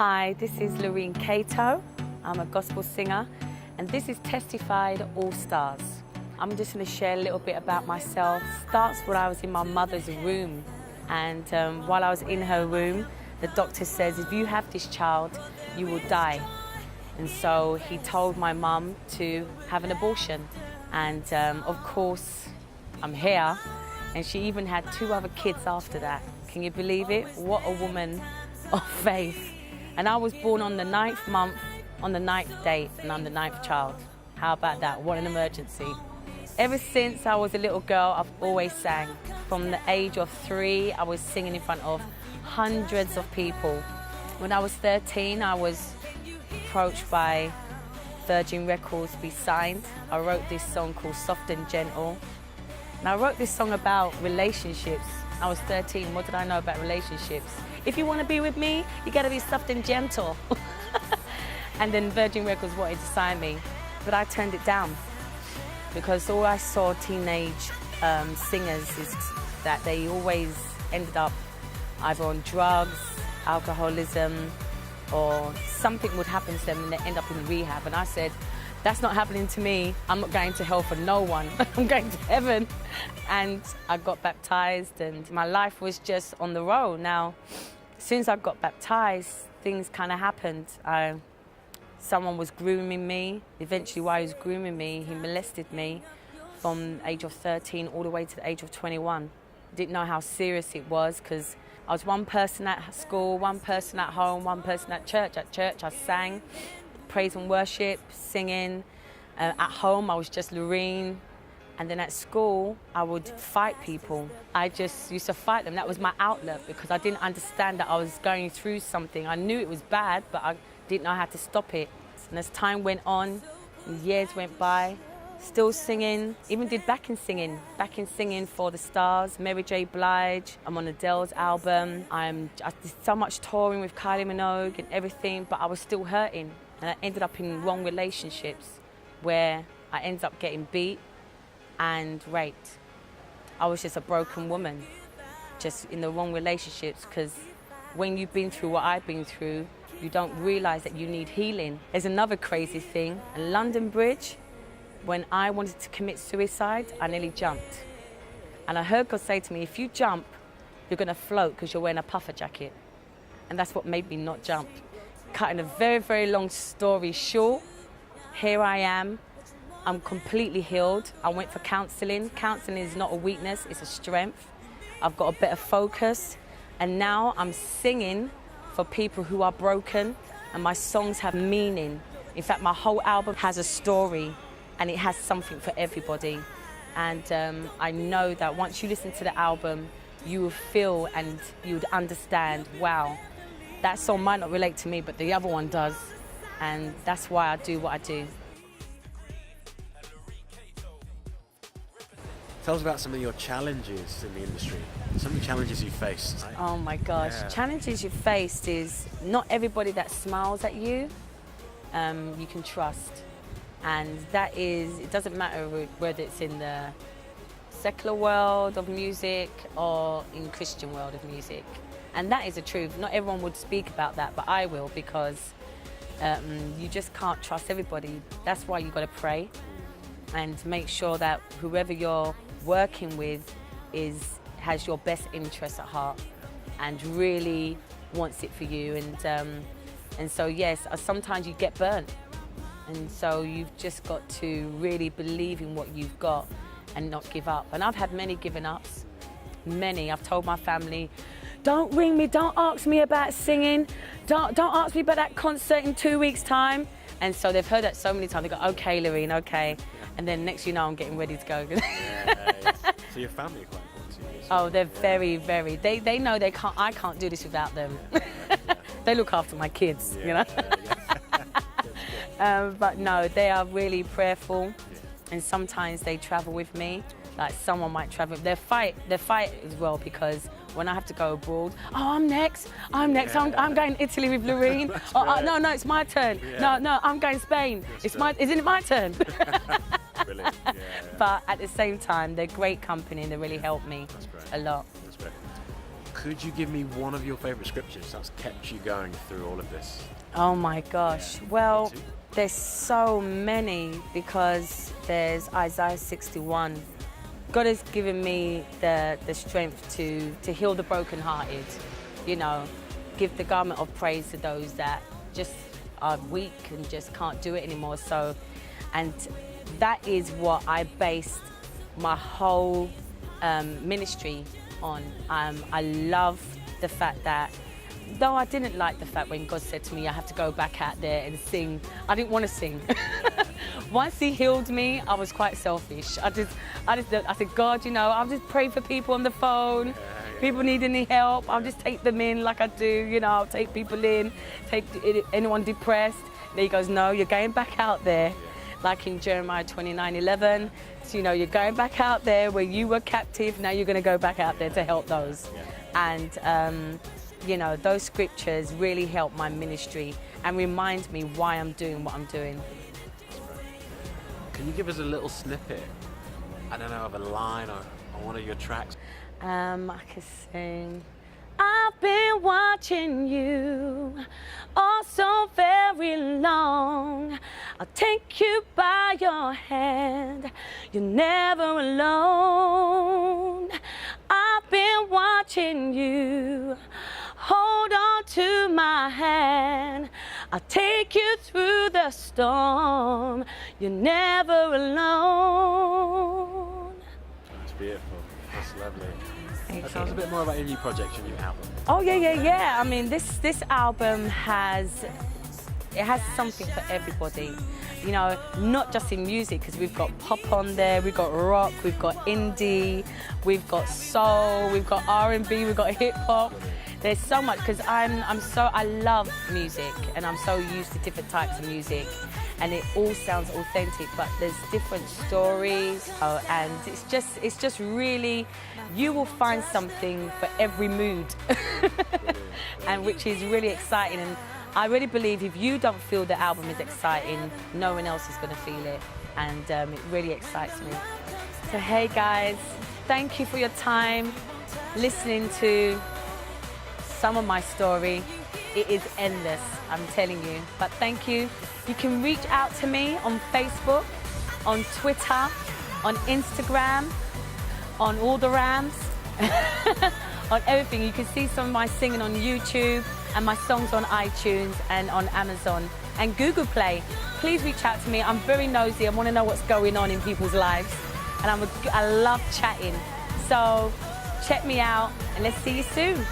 Hi, this is Lurine Cato. I'm a gospel singer, and this is Testified All-Stars. I'm just going to share a little bit about myself. Starts when I was in my mother's room, and while I was in her room, the doctor says, if you have this child, you will die. And so he told my mum to have an abortion. And of course, I'm here, and she even had 2 other kids after that. Can you believe it? What a woman of faith. And I was born on the 9th month, on the 9th day, and I'm the 9th child. How about that? What an emergency. Ever since I was a little girl, I've always sang. From the age of 3, I was singing in front of hundreds of people. When I was 13, I was approached by Virgin Records to be signed. I wrote this song called Soft and Gentle. And I wrote this song about relationships. I was 13, what did I know about relationships? If you want to be with me, you got to be soft and gentle. And then Virgin Records wanted to sign me, but I turned it down because all I saw teenage singers is that they always ended up either on drugs, alcoholism, or something would happen to them and they end up in rehab. And I said, that's not happening to me. I'm not going to hell for no one. I'm going to heaven. And I got baptized and my life was just on the road. Now, as soon as I got baptized, things kind of happened. Someone was grooming me. Eventually, while he was grooming me, he molested me from the age of 13 all the way to the age of 21. Didn't know how serious it was because I was one person at school, one person at home, one person at church. At church, I sang praise and worship, singing. At home, I was just Lurine. And then at school, I would fight people. I just used to fight them. That was my outlet because I didn't understand that I was going through something. I knew it was bad, but I didn't know how to stop it. And as time went on, years went by, still singing, even did backing singing for the stars, Mary J. Blige. I'm on Adele's album. I did so much touring with Kylie Minogue and everything, but I was still hurting. And I ended up in wrong relationships where I ended up getting beat and raped. I was just a broken woman, just in the wrong relationships, because when you've been through what I've been through, you don't realize that you need healing. There's another crazy thing. In London Bridge, when I wanted to commit suicide, I nearly jumped. And I heard God say to me, if you jump, you're gonna float because you're wearing a puffer jacket. And that's what made me not jump. Cutting a very, very long story short, here I am. I'm completely healed. I went for counseling. Counseling is not a weakness, it's a strength. I've got a better focus. And now I'm singing for people who are broken, and my songs have meaning. In fact, my whole album has a story, and it has something for everybody. And I know that once you listen to the album, you will feel and you would understand, wow, that song might not relate to me, but the other one does. And that's why I do what I do. Tell us about some of your challenges in the industry, some of the challenges you faced. Oh my gosh, Challenges you faced is not everybody that smiles at you, you can trust. And that is, it doesn't matter whether it's in the secular world of music or in Christian world of music. And that is the truth. Not everyone would speak about that, but I will, because you just can't trust everybody. That's why you've got to pray and make sure that whoever you're working with has your best interests at heart and really wants it for you. And so yes, sometimes you get burnt. And so you've just got to really believe in what you've got and not give up. And I've had many giving ups, many. I've told my family, don't ring me, don't ask me about singing, don't ask me about that concert in 2 weeks' time. And so they've heard that so many times, they go, okay, Lurine, okay. And then next you know, I'm getting ready to go. So your family are quite important to you? Oh, they're very, very, they know I can't do this without them. They look after my kids, you know. But no, they are really prayerful, and sometimes they travel with me. Like someone might travel. They fight as well, because when I have to go abroad, oh, I'm next. I'm going to Italy with Lurine. No, it's my turn. Yeah. No, I'm going to Spain. Isn't it my turn? Brilliant. Yeah. But at the same time, they're great company and they really help me a lot. That's great. Could you give me one of your favorite scriptures that's kept you going through all of this? Oh my gosh. Well, there's so many, because there's Isaiah 61. God has given me the strength to heal the brokenhearted, you know, give the garment of praise to those that just are weak and just can't do it anymore. So, and that is what I based my whole ministry on. I love the fact that, though I didn't like the fact when God said to me, I have to go back out there and sing, I didn't want to sing. Once he healed me, I was quite selfish. I said, God, you know, I'll just pray for people on the phone. People need any help, I'll just take them in like I do, you know, I'll take people in, take anyone depressed. Then he goes, no, you're going back out there. Like in Jeremiah 29:11, so, you know, you're going back out there where you were captive, now you're going to go back out there to help those. And, you know, those scriptures really help my ministry and remind me why I'm doing what I'm doing. Can you give us a little snippet, I don't know, of a line or on one of your tracks? I can sing. I've been watching you oh so very long. I'll take you by your hand. You're never alone. I've been watching you. Hold on to my hand. I'll take you through the storm. You're never alone. That's beautiful. That's lovely. Tell us a bit more about your new project, your new album. Oh yeah. I mean, this album has something for everybody. You know, not just in music, because we've got pop on there, we've got rock, we've got indie, we've got soul, we've got R&B, we've got hip hop. There's so much, because I love music, and I'm so used to different types of music, and it all sounds authentic, but there's different stories, and it's just really, you will find something for every mood, and which is really exciting. And I really believe if you don't feel the album is exciting, no one else is going to feel it, and it really excites me. So hey guys, thank you for your time listening to some of my story. It is endless, I'm telling you. But thank you. You can reach out to me on Facebook, on Twitter, on Instagram, on all the rams, on everything. You can see some of my singing on YouTube and my songs on iTunes and on Amazon and Google Play. Please reach out to me. I'm very nosy. I want to know what's going on in people's lives, and I love chatting. So check me out, and let's see you soon.